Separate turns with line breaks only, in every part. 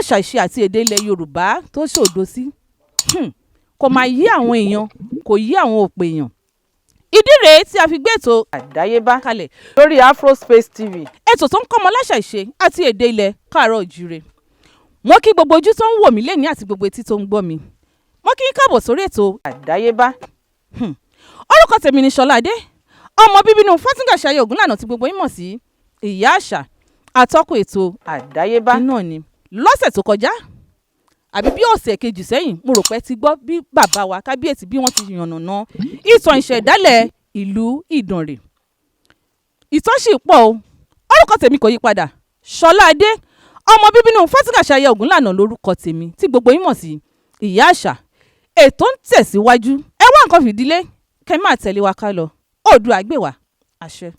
àṣà ìṣe àti èdè ilẹ̀ Yorùbá tó ṣòdo sí kò máa yí àwọn èèyàn, kò yí àwọn òpè èèyàn. Ìdí rèé tí a fi gbé ètò àdáyébá kalẹ̀ lórí Afrospace TV, ètò tó ń kọ́mọ láṣà ìṣe àti èdè ilẹ̀ káàárọ̀ oòjíire. Mo kí gbogbo ojú tó ń wò mí lénìí àti gbogbo etí tó ń gbọ́ mi. Mo kí yín káàbọ̀ sórí ètò àdáyébá. Orúkọ tèmi ni Ṣọládé, ọmọ bíbí inú Fátúngàṣayé Ògúnlànà tí gbogbo yín mọ̀ sí ìyá àṣà, atọ́kùn ètò àdáyébá náà ni. Lọ́sẹ̀ tó kọjá àbí bí ọ̀sẹ̀ kejì sẹ́yìn, mo rò pé ti gbọ́ bí bàbá wa kábíyèsí bí wọ́n ti yànnàná ìtàn ìṣẹ̀dálẹ̀ ìlú Ìdànrè. Ìtàn sì pọ̀ o. Orúkọ tèmi kò yí padà, Ṣọládé, ọmọ bíbí inú Fátúngàṣayé Ògúnlànà lórúkọ tèmi tí gbogbo yín mọ̀ sí ìyá àṣà. Ètò ń tẹ̀síwájú, ẹ wá nǹkan fìdílé kẹ́ máa tẹ̀lé wa ká lọ. Oòduà gbè wá, àṣẹ.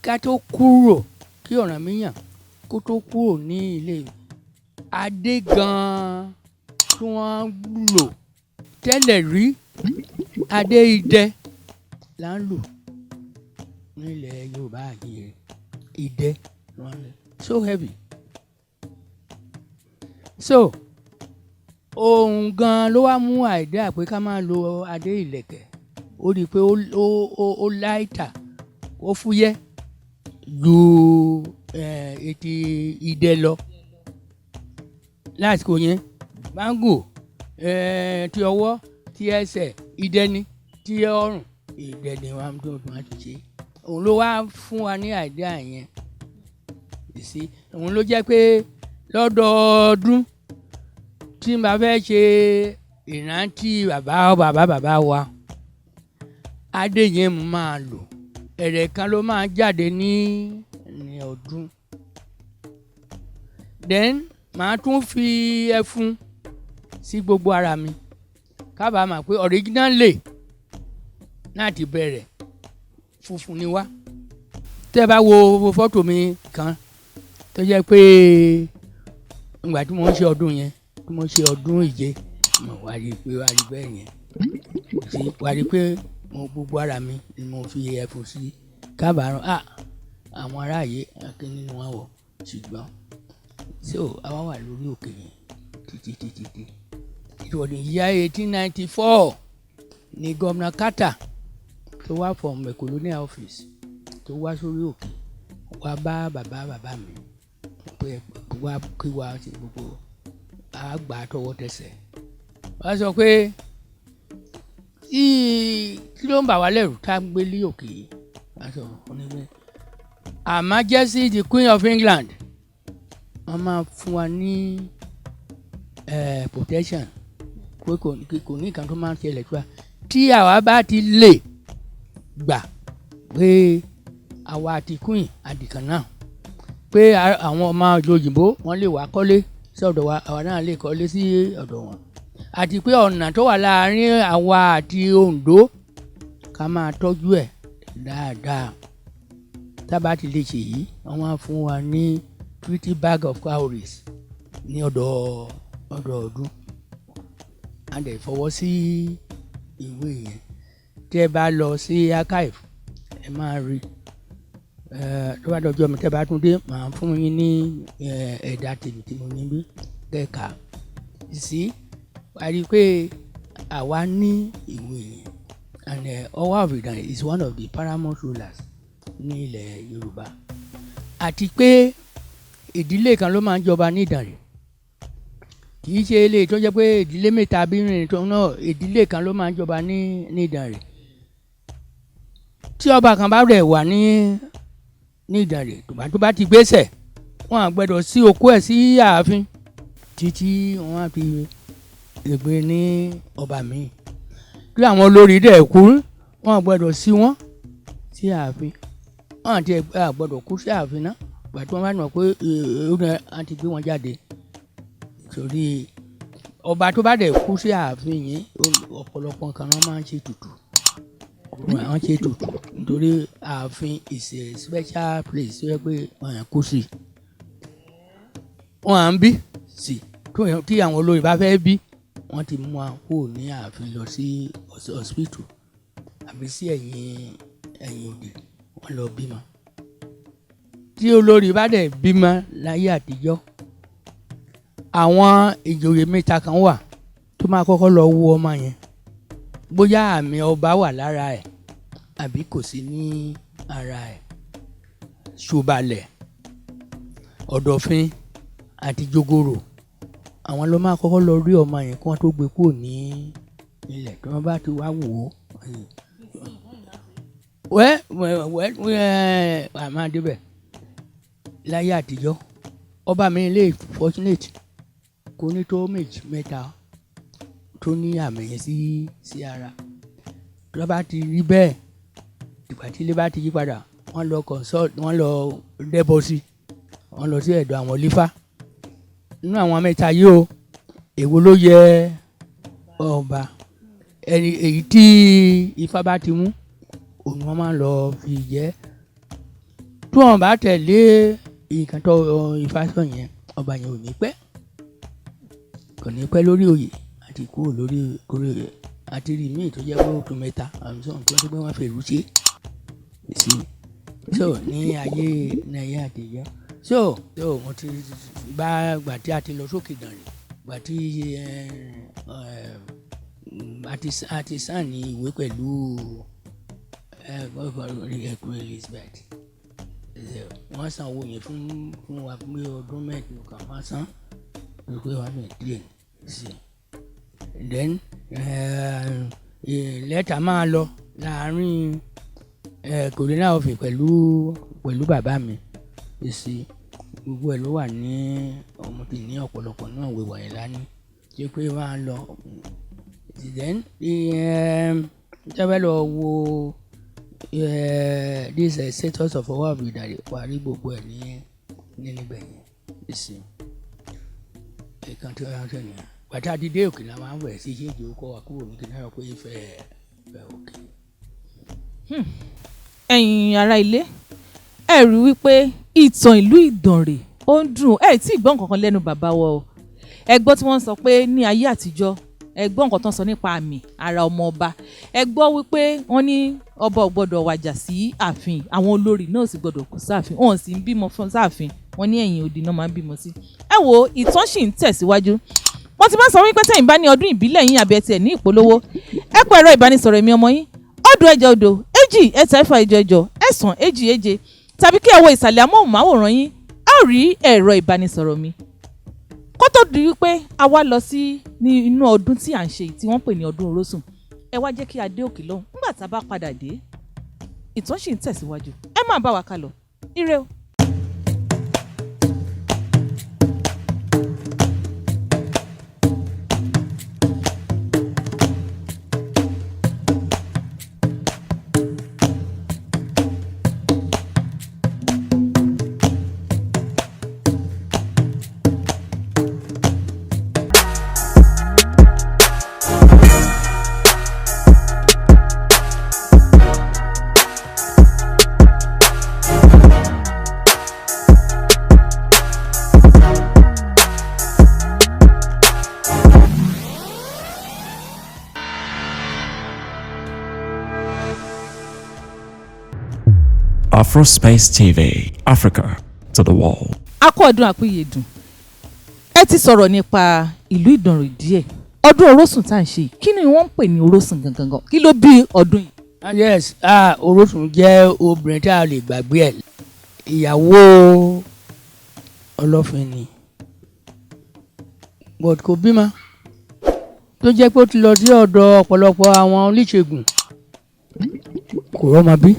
Ká tó kúrò kí Ọ̀rànmíyàn kó tó kúrò ní ilé adé gan-an tí wọ́n lò tẹ́lẹ̀ rí, adé idẹ là ń lò nílẹ̀ Yorùbá yìí. Idẹ so heavy, so òun gan ló wá mú àìdá pé ká máa lo adé ìlẹ̀kẹ̀. Ó rí i pé ó láìtà, ó fúyẹ́ ju ètí idẹ lọ. Lásìkò yẹn báńgò ti ọwọ́, ti ẹsẹ̀ idẹ ni, ti ọrùn idẹ ni wọ́n ti ṣe. Òun ló wá fún wa ní àìdá yẹn. Òun ló jẹ́ pé lọ́dọọdún tí n bá fẹ́ ṣe ìrántí bàbá wa, adé yẹn mo máa lò. Ẹ̀rẹ̀ kan ló máa jáde ní ọdún. Then màá tún fi ẹfun sí gbogbo ara mi kábàá mà pé originally láti bẹ̀rẹ̀ funfun ni wá. Tẹ́ bá wo fọ́tò mi kan tó jẹ́ pé ìgbà tí mo ń ṣe ọdún yẹn, tí mo ṣe ọdún ìje, mo wá rí bẹ́ẹ̀ yẹn. Wá rí pé gbogbo ara mi ni mo fi ẹfun sí kábàárọ̀ àwọn aráàyè akíní ni wọ́n wọ̀. Ṣùgbọ́n àwa wà lórí òkè yẹn títí. It was in year 1894 ni Governor Carter tó wá from the colonial office tó wá sórí òkè wá bá bàbá mi pé wá kí wá sí gbogbo àgbà tọwọ́ tẹsẹ̀. Wọ́n sọ pé kí ló ń bà wá lẹ́rù tá a gbé lé òkè yìí. Wọ́n sọ onígbẹ́ Her Majesty the Queen of England wọ́n máa fún wa ní protection pé kò ní nǹkan tó máa ń ṣẹlẹ̀ tó wa tí àwa bá ti lè gbà pé àwa àti queen àdìkan náà, pé àwọn ọmọ òyìnbó wọ́n lè wá kọ́lé sí ọ̀dọ̀ wa, àwa náà lè kọ́lé sí ọ̀dọ̀ wọn. Àti pé ọ̀nà tó wà láàárín àwa àti Oǹdó ká máa tọ́jú ẹ̀ dáadáa. Tá bá ti lè ṣe yìí, wọ́n máa fún wa ní 20 bag of cowries ní ọ̀dọ̀ Odun. A dẹ̀ fọwọ́ sí ìwé yẹn. Tẹ́ bá lọ sí archive ẹ máa rí. Tó bá dọjọ́ mi tẹ́ bá tún dé, màá fún yín ní ẹ̀dà tèmi tí mo ní bí kẹ́ka. A rí i pé àwa ní ìwé yẹn. And Ọwá of Idanre is one of the paramount rulers ní ilẹ̀ Yorùbá. Àti pé ìdílé kan ló máa ń jọba ní Ìdànrè. Kì í ṣe ilé tó jẹ́ pé ìdílé mẹ́ta bí rìn tó náà, ìdílé kan ló máa ń jọba ní Ìdànrè. Tí ọba kan bá rẹ̀ wà ní Ìdànrè, tó bá ti gbéṣẹ̀, wọ́n á gbọ́dọ̀ sí òkú ẹ̀ sí ààfin títí wọ́n á fi gbé ní ọba míì. Kí àwọn olórí dẹ̀ kú, wọ́n á gbọ́dọ̀ sí wọ́n sí ààfin. Wọ́n àti gbọ́dọ̀ kú sí ààfin náà. Ìgbà tí wọ́n bá mọ̀ pé wọ́n ti gbé wọn jáde. Torí ọba tó bá dẹ̀ kú sí ààfin yẹn, ọ̀pọ̀lọpọ̀ nǹkan náà máa ń ṣe tutù àwọn ṣe ètùtù nítorí ààfin is a special place tó yẹ pé wọ́n kú sí wọ́n à ń bí sí tí àwọn olórí bá fẹ́ bí wọ́n ti mú wọn kúrò ní ààfin lọ sí hospital àbí sí ẹ̀yìn òde wọ́n lọ bímọ. Tí olórí bá dẹ̀ bímọ láyé àtijọ́ àwọn ìjòyè mẹ́ta kan wà tó máa kọ́kọ́ lọ wo ọmọ yẹn bóyá àmì ọba wà lára ẹ̀ àbí kò sí ní ara ẹ̀. Ṣùbàlẹ̀, Ọ̀dọ̀fin àti Jogoro àwọn ló máa kọ́kọ́ lọ rí ọmọ yẹn kí wọ́n tó gbé kúrò ní ilẹ̀ tí wọ́n bá ti wá wò ó. Àmọ́ adébẹ̀ láyé àtijọ́ ọba mi lè fortunate kó ní tó méjì mẹ́ta tó ní àmì yẹn sí ara tó bá ti rí bẹ́ẹ̀ ìgbà tí ilé bá ti yí padà wọ́n lọ consult wọ́n lọ dẹ́bọ sí wọ́n lọ sí ẹ̀dọ̀ àwọn lífá nínú àwọn mẹ́ta yìí o èwo ló yẹ ọba èyí tí ifá bá ti mú òun wọ́n máa ń lọ fi jẹ́ tí wọ́n bá tẹ̀lé nǹkan tó ifá sọ yẹn ọba yẹn ò ní pẹ́ kò ní pẹ́ lórí oyè àti kúrò lórí oyè àti rí míì tó jẹ́ pé ó tó mẹ́ta àmì sọ̀rọ̀ tó ń pẹ́ wọ́n fèrú ṣe sí so ní ayé àtijọ́ so mo ti bá gbà tí a ti lọ sókè dànù gbà tí a ti sàn ní ìwé pẹ̀lú Elizabeth wọ́n san owó yẹn fún wa pé ọdún mẹ́rin kan wọ́n san pé wọ́n bẹ̀ díẹ̀ sí then lẹ́tà máa lọ láàárín kòrónà ọ̀fìn pẹ̀lú bàbá mi sí gbogbo ẹ̀ ló wà ní ọmọ tí ní ọ̀pọ̀lọpọ̀ náà wẹ̀wà yẹn lání tí pé wọ́n á lọ then jábẹ́ lọ wo this status of ọwọ́ àbìdàrí parí gbogbo ẹ̀ ní níbẹ̀ yẹn sí ẹ̀kan tí wọ́n ṣe nìyẹn pàtó àdídé òkè la máa ń bẹ̀rẹ̀ sí ṣéèjì ó kọ́ wa kúrò ní kíní ẹ̀rọ pé fẹ́ òkè.
ẹ̀yin ará ilé ẹ rí wípé ìtàn ìlú Ìdànrè ó ń dùn ẹ tí ì gbọ́ nǹkan kan lẹ́nu bàbá wa o ẹ gbọ́ tí wọ́n sọ pé ní ayé àtijọ́ ẹ gbọ́ nǹkan tó ń sọ nípa àmì ara ọmọ ọba ẹ gbọ́ wípé wọ́n ní ọba ò gbọ́dọ̀ wàjà sí ààfin àwọn olórí náà sì gbọ́dọ̀ kú sáàfin wọn sì ń bímọ fún sáàfin wọn ní ẹ̀yìn odi náà máa ń bímọ sí. ẹ wo ìtàn sì ń tẹ̀síwájú wọ́n ti máa sọ wípé tẹ̀yìn bá ní ọdún ìbílẹ̀ yín àbí ẹtì ẹ̀ ní ìpolówó ẹ pọ̀ ẹ̀rọ ìbánisọ̀rọ̀ èmi ọmọ yín ọ̀dọ̀ ẹ̀jọ̀ odò 2 ẹ̀ta 4 ẹ̀jọ̀ ẹ̀jọ̀ 9 2 7 tàbí kí ẹ wo ìsàlẹ̀ amóhùnmáwòrán yín a ó rí ẹ̀rọ ìbánisọ̀rọ̀ mi. kó tó di wípé a wá lọ sí ní inú ọdún tí à ń ṣe tí wọ́n pè ní ọdún Orosun ẹ wá jẹ́ kí a dé òkè lọ́hùn nígbà tá a bá padà dé ìtàn sì ń tẹ̀síwájú ẹ máa bá wa ká lọ ire o.
Afrospace TV, Africa to the world.
a kú ọdún àpéyèdùn ẹ ti sọ̀rọ̀ nípa ìlú Ìdànrè díẹ̀ ọdún Orosun tá à ń ṣe kí ni wọ́n ń pè ní Orosun gangan kí ló bí ọdún yìí.
Yes, Orosun jẹ́ obìnrin tí a lè gbàgbé ẹ̀ ìyàwó Ọlọ́fin ni but kò bímọ tó jẹ́ pé ó ti lọ sí ọ̀dọ̀ ọ̀pọ̀lọpọ̀ àwọn oníṣègùn kò rọ́mọ bí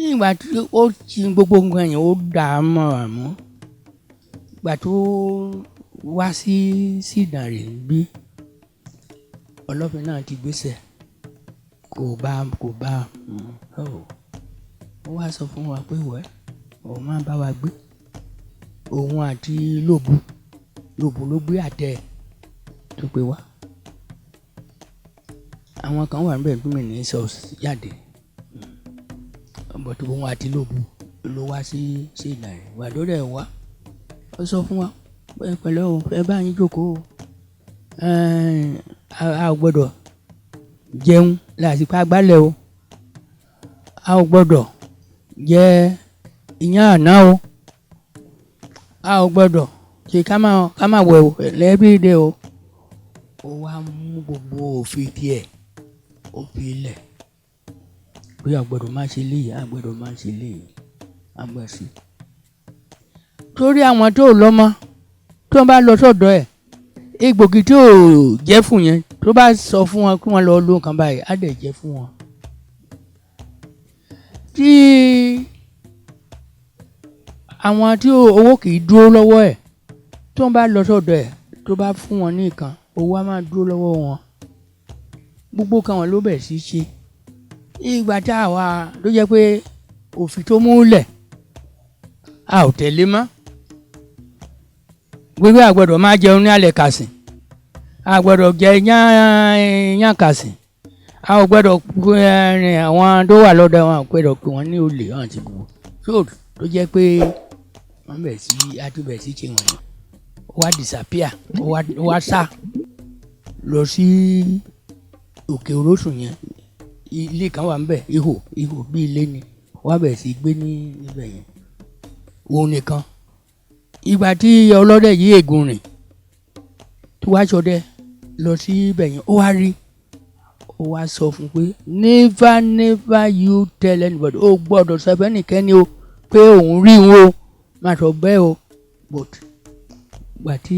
ìgbà tí ó ti gbogbo nǹkan yẹn ó dà á mọ́ àmọ́ ìgbà tó wá sí Ìdànrè bí Ọlọ́fin náà ti gbéṣẹ́ kò bá ó wá sọ fún wa pé wẹ́ òun máa bá wa gbé òun àti Lóbu ló gbé àtẹ tó pé wá àwọn kan wà níbẹ̀ tó mi ní sọ jáde bọ̀tù òun àti lóbu ló wá sí Ìdànrè wà lórí ẹ̀ wá ó sọ fún wa pẹ̀lẹ́ o ẹ bá yín jókòó a ò gbọ́dọ̀ jẹun lásìkò agbálẹ̀ o a ò gbọ́dọ̀ jẹ iyán àná o a ò gbọ́dọ̀ ṣe ká má wẹ̀ o lẹ́bíìdẹ o ó wá mú gbogbo òfin tiẹ̀ ó fi ilẹ̀ pé a gbọ́dọ̀ má ṣe léyìí a gbọ́dọ̀ má ṣe léyìí a gbà sí. torí àwọn tó lọ́mọ tó bá lọ sọ́dọ̀ ẹ̀ egbògi tí ò jẹ́ fún yẹn tó bá sọ fún wọn kí wọ́n lọ lo nǹkan báyìí á dẹ̀ jẹ́ fún wọn. tí àwọn tí owó kì í dúró lọ́wọ́ ẹ̀ tó bá lọ sọ́dọ̀ ẹ̀ tó bá fún wọn ní nǹkan owó á máa dúró lọ́wọ́ wọn gbogbo kan wọn ló bẹ̀ sí ṣe ìgbà tá a wà ló jẹ́ pé òfin tó múlẹ̀ a ò tẹ̀lé mọ́ gbogbo àgbọ̀dọ̀ máa jẹun ní alẹ́ kàsìn àgbọ̀dọ̀ jẹ yán kàsìn a ò gbọ́dọ̀ rìn àwọn tó wà lọ́dọ̀ wọn àgbọ̀dọ̀ pé wọ́n ní olè hàn ti gbogbo sóòtù tó jẹ́ pé wọ́n bẹ̀ sí àtúbẹ̀ sí ṣe wọ̀nyí wá disappear wá sá lọ sí òkè Orosun yẹn ilé kan wà níbẹ̀ ihò bí ilé ni wá bẹ̀ sí gbé níbẹ̀ yẹn òun nìkan ìgbà tí ọlọ́dẹ yìí ègún rìn tí wàá ṣọdẹ lọ sí ibẹ̀ yẹn ó wá rí ó wá sọ fún pé never you tell anybody ó gbọ́dọ̀ sọ fẹ́ nìkẹ́ni o pé òun rí wọn o má sọ bẹ́ẹ̀ o but ìgbà tí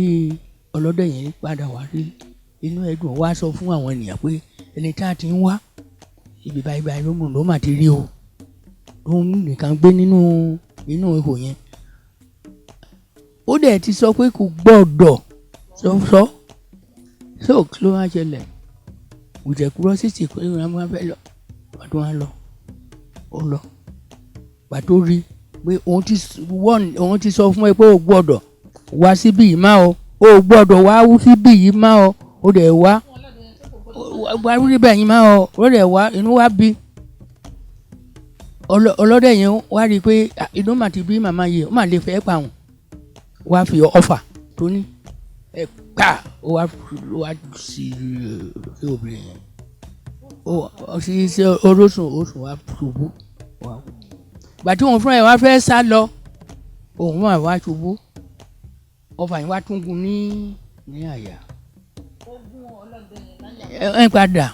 ọlọ́dẹ yẹn padà wá rí inú ẹ̀dùn wá sọ fún àwọn ènìyàn pé ẹni tá a ti ń wá ibi báyìí ló mà ti rí o òun nìkan gbé nínú ihò yẹn ó dẹ̀ ti sọ pé kò gbọ́dọ̀ sọ so ló wá ṣẹlẹ̀ òjẹ̀kúrọ́ sísì pé wọ́n fẹ́ lọ pàtó wọn lọ ó lọ pàtó rí pé òun ti sọ fún ẹ pé ó gbọ́dọ̀ wá síbí yìí má o ó gbọ́dọ̀ wá síbí yìí má o ó dẹ̀ wá rí bẹ́ẹ̀ yìí má o ó dẹ̀ wá inú wá bí ọlọ́dẹ yẹn wá rí i pé inú mà ti bí màmá yìí ó mà lè fẹ́ pa òun wá fi ọfà tó ní ẹ pa ó wá sí obìnrin yẹn ó sì ṣe Orosun wá ṣubú gbà tí òun fúnra ẹ̀ wá fẹ́ sá lọ òun wá ṣubú ọfà yẹn wá tún gún ní àyà ẹ padà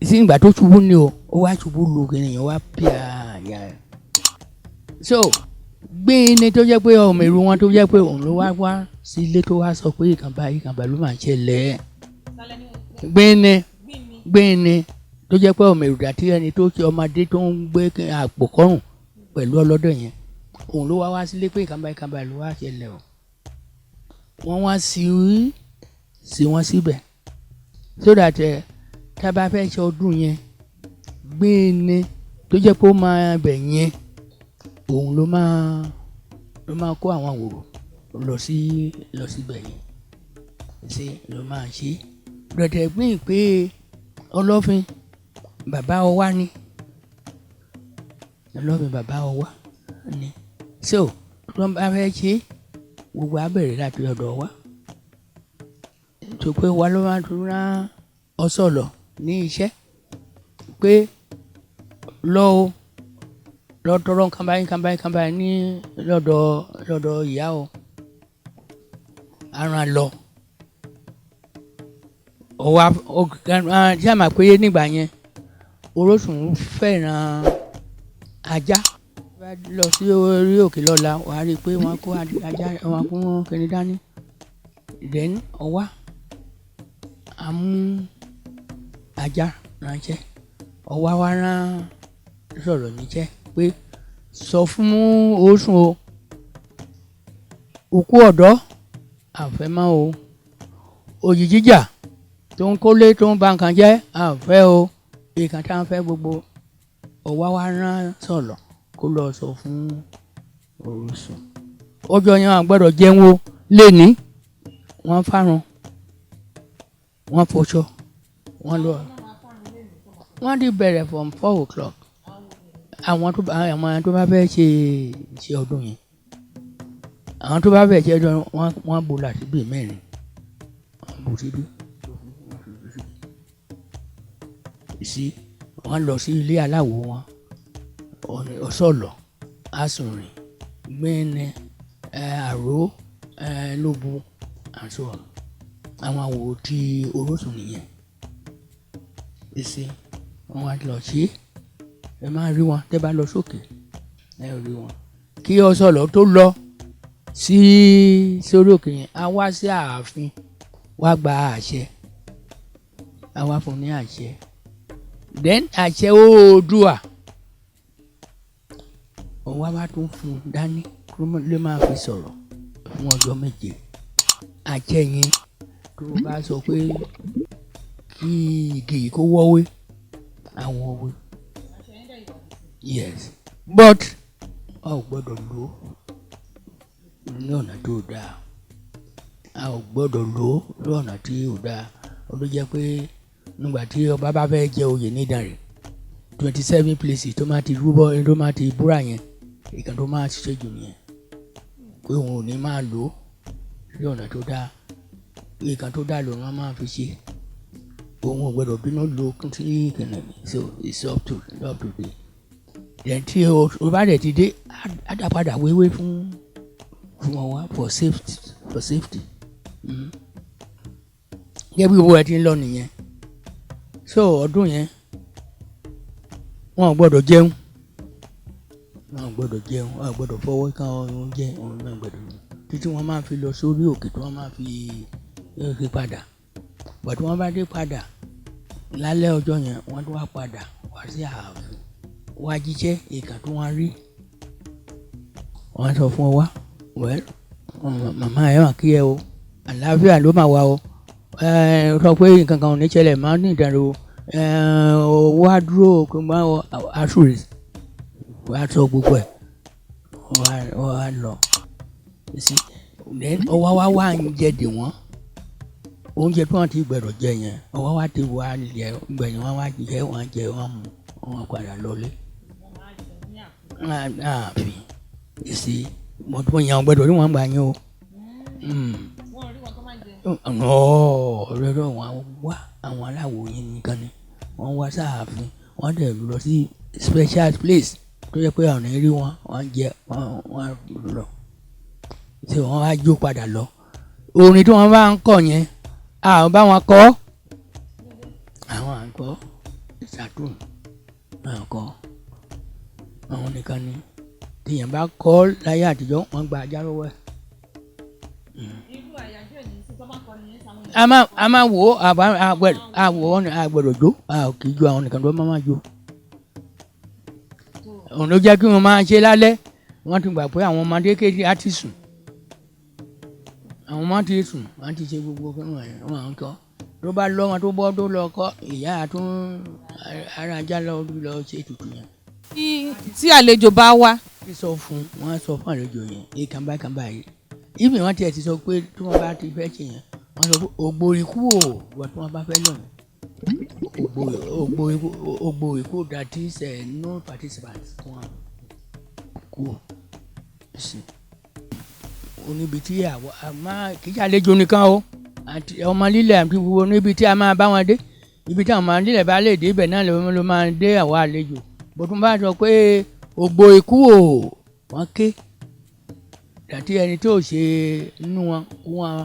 sí ìgbà tó ṣubú ni ó wá ṣubú lu kìnìún wá pí àyà ẹ so gbéne tó jẹ́ pé ọmọ ìlú wọn tó jẹ́ pé òun ló wá sí ilé tó wá sọ pé ìkànbá ló máa ṣẹlẹ̀ gbéne tó jẹ́ pé ọmọ ìlú àti ẹni tó ṣe ọmọdé tó ń gbé àpò kọ́rùn pẹ̀lú ọlọ́dọ̀ yẹn òun ló wá sílé pé ìkànbá ló wá ṣẹlẹ̀ o wọ́n wá sí wọn síbẹ̀ so that tá a bá fẹ́ ṣe ọdún yẹn gbéne tó jẹ́ pé ó máa bẹ̀ yẹn òun ló máa kó àwọn àwòrò lọ síbẹ̀ yẹn ṣe ló máa ṣe dọ̀tẹ̀ gbìn pé ọlọ́fin bàbá ọwá ni ọlọ́fin bàbá ọwá ni so tó bá fẹ́ ṣe gbogbo abẹ̀rẹ̀ láti ọ̀dọ̀ wa tó pé wa ló máa tún rán ọsọlọ ní iṣẹ́ pé lọ́ọ́ lọ tọrọ nǹkan báyìí ní lọ́dọ̀ ìyá o aràn lọ ọwọ́ tí a máa pé nígbà yẹn Orosun fẹ́ràn ajá lọ sí orí òkè lọ́la wàá rí i pé wọ́n kó ajá wọn kó kíni dání then ọwá a mú ajá ránṣẹ́ ọwá wa rán sọ̀rọ̀ níṣẹ́ pé sọ fún Orosun o òkú ọ̀dọ́ àfẹ́mọ́ o òyì jíjà tó ń kólé tó ń ba nǹkan jẹ́ àfẹ́ o ìkan tá à ń fẹ́ gbogbo ọ̀wá wa rán sọ̀rọ̀ kó lọ sọ fún Orosun ọjọ́ yẹn àwọn gbọ́dọ̀ jẹun o lẹ́ni wọ́n fárun wọ́n fọṣọ wọ́n ti bẹ̀rẹ̀ from 4 o'clock àwọn tó bá fẹ́ ṣe ọdún yẹn àwọn tó bá fẹ́ ṣe ọdún wọ́n bò láti bí mẹ́rin wọ́n bò síbí sí wọ́n lọ sí ilé aláwo wọn ọ̀sọ̀lọ̀ àsùnrìn gbẹ́nẹ́ àró lóbu àṣọ àwọn àwò tí Orosun nìyẹn sí wọ́n wá lọ sí ẹ máa rí wọn tẹ́ bá lọ sókè ẹ rí wọn kí ọ̀sọ̀lọ̀ tó lọ sí sórí òkè yẹn a wá sí ààfin wá gba àṣẹ a wá fún ní àṣẹ then àṣẹ Oòduà òun wá tún fún dání kó lè máa fi sọ̀rọ̀ fún ọjọ́ 7 àṣẹ yẹn tó bá sọ pé kí igi kó wọ́wé àwọn òwe yes but a ò gbọ́dọ̀ lò ó ní ọ̀nà tó dáa a ò gbọ́dọ̀ lò ó ní ọ̀nà tí ò dáa ó ló jẹ́ pé nígbà tí ọba bá fẹ́ jẹ oyè ní Ìdànrè 27 places tó máa ti rúbọ tó máa ti búra yẹn ìkan tó máa ṣiṣẹ́ jù nìyẹn pé òun ò ní máa lò ó ní ọ̀nà tó dáa ìkan tó dáa lòun máa fi ṣe òun ò gbọ́dọ̀ bínú lò ó sí ìkànnì so it's up to the tí o bá dẹ̀ ti dé á dá padà wéwé fún ọwá for safety gẹ́gẹ́ bí owó ẹ ti ń lọ nìyẹn so ọdún yẹn wọn ò gbọ́dọ̀ jẹun wọn ò gbọ́dọ̀ fọwọ́ ká oúnjẹ òun náà gbọ́dọ̀ títí wọ́n máa fi lọ sórí òkè tí wọ́n máa fi padà bọ̀ tí wọ́n bá dé padà lálẹ́ ọjọ́ yẹn wọ́n tún wá padà wá sí ààfin wá jíjẹ́ ìkà tó wọ́n rí wọ́n sọ fún ọ wá wẹ́ẹ́ màmá ẹ̀ wà kí ẹ o àlàáfíà ló máa wà o sọ pé nǹkan kan ò ní ṣẹlẹ̀ máa ní Ìdànrè o wá dúró kó má àṣùrè wá sọ gbogbo ẹ̀ wá lọ sí ọwọ́ wá ń jẹ dè wọ́n oúnjẹ tí wọ́n ti gbẹ̀rọ̀ jẹ yẹn ọwọ́ wá ti wá jẹ gbẹ̀yìn wọn wá jẹ wọ́n jẹ wọ́n mú wọn padà lọlé ààfin èsì mọ̀tò yẹn gbẹ̀rọ̀ ní wọ́n gbà yín o ọ̀rẹ́rọ̀ wọn wá àwọn aláwo yẹn nìkan ni wọ́n wá sáàfin wọ́n dẹ̀ lọ sí special place tó yẹ pé àwọn rí wọn wọ́n jẹ wọ́n lọ tí wọ́n wá jó padà lọ orin tí wọ́n bá ń kọ yẹn àwọn bá wọn kọ àwọn à ń kọ ìṣàtún àwọn kọ àwọn nìkan ni tíyẹn bá kọ láyé àtijọ́ wọ́n gba ajá lọ́wọ́ ẹ̀. a máa wò ó àgbẹ̀rọ̀ jó kì í jó àwọn nìkan ló máa jó òun ló jẹ́ kí wọ́n máa ṣe lálẹ́ wọ́n ti gbà pé àwọn ọmọdé kéde á ti sùn àwọn ọmọ ti sùn wọ́n ti ṣe gbogbo fún wọn àwọn kọ́ tó bá lọ́ wọn tó bọ́ tó lọ kọ́ ìyá àtún ara ajá lọ ṣe ètùtù yẹn.
tí àlejò bá wá.
wọ́n sọ fún àlejò yẹn èyí báyìí ibi wọ́n tiẹ̀ ti sọ pé tí wọ́n bá ti fẹ́ ṣe yẹn wọ́n sọ pé ògbórí kú ò wọ́n tí wọ́n bá fẹ́ lọ ògbórí kú that is no participants wọn kú sí oníbi tí kì í ṣàlejò nìkan o àti ọmọ lílẹ̀ àti gbogbo níbi tí a máa bá wọn dé ibi tí àwọn ọmọ lílẹ̀ bá lè dé ibẹ̀ náà ló máa dé àwọn àlejò bó tún bá sọ pé ògbó ikú ò wọ́n ké àti ẹni tí ò ṣe nínú wọn kú wọn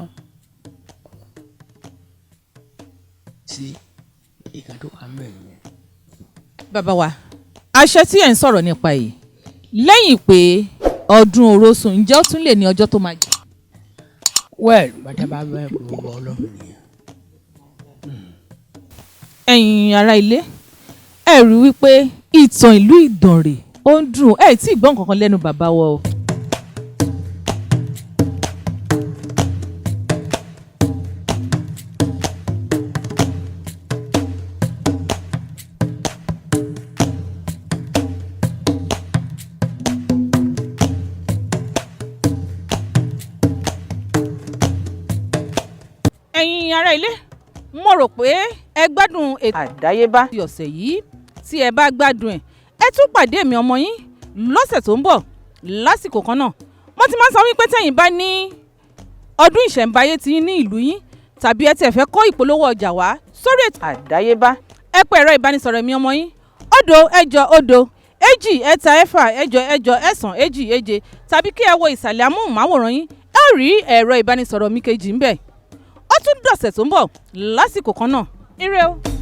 sí ìka tó wà mẹ́rin yẹn.
bàbá wa àṣẹ tí ẹ̀ ń sọ̀rọ̀ nípa yìí lẹ́yìn pé ọdún Orosun ǹjẹ́ ó tún lè ní ọjọ́ tó máa jẹ́.
well bàtà bá bẹ́ẹ̀ kó bọ́ ọlọ́run nìyẹn.
ẹ̀yin ará ilé ẹ rí wípé ìtàn ìlú Ìdànrè ó ń dùn ẹ tí ì gbọ́ nǹkan kan lẹ́nu bàbá wa o. ẹ̀yin ará ilé mo rò pé ẹ gbádùn ètò àdáyébá ti ọ̀sẹ̀ yìí. Tí ẹ bá gbádùn ẹ tún pàdé mi ọmọ yín lọ́sẹ̀ tó ń bọ̀ lásìkò kan náà. Mo ti máa sọ wípé tẹ̀yin bá ní ọdún ìṣẹ̀ǹbáyé ti yín ní ìlú yín tàbí ẹ tiẹ̀ fẹ́ kó ìpolówó ọjà wá sórí ètò àdáyébá, ẹ pè ẹ̀rọ ìbánisọ̀rọ̀ mi ọmọ yín 080 2 3 4 8 8 2 7 tàbí kí ẹ wo ìsàlẹ̀ amóhùnmáwòrán yín, ẹ rí ẹ̀rọ ìbánisọ̀rọ̀ mi kejì ńbẹ̀. Ó tún dọ̀sẹ̀ tó ń bọ̀ lásìkò kan náà. Ire o.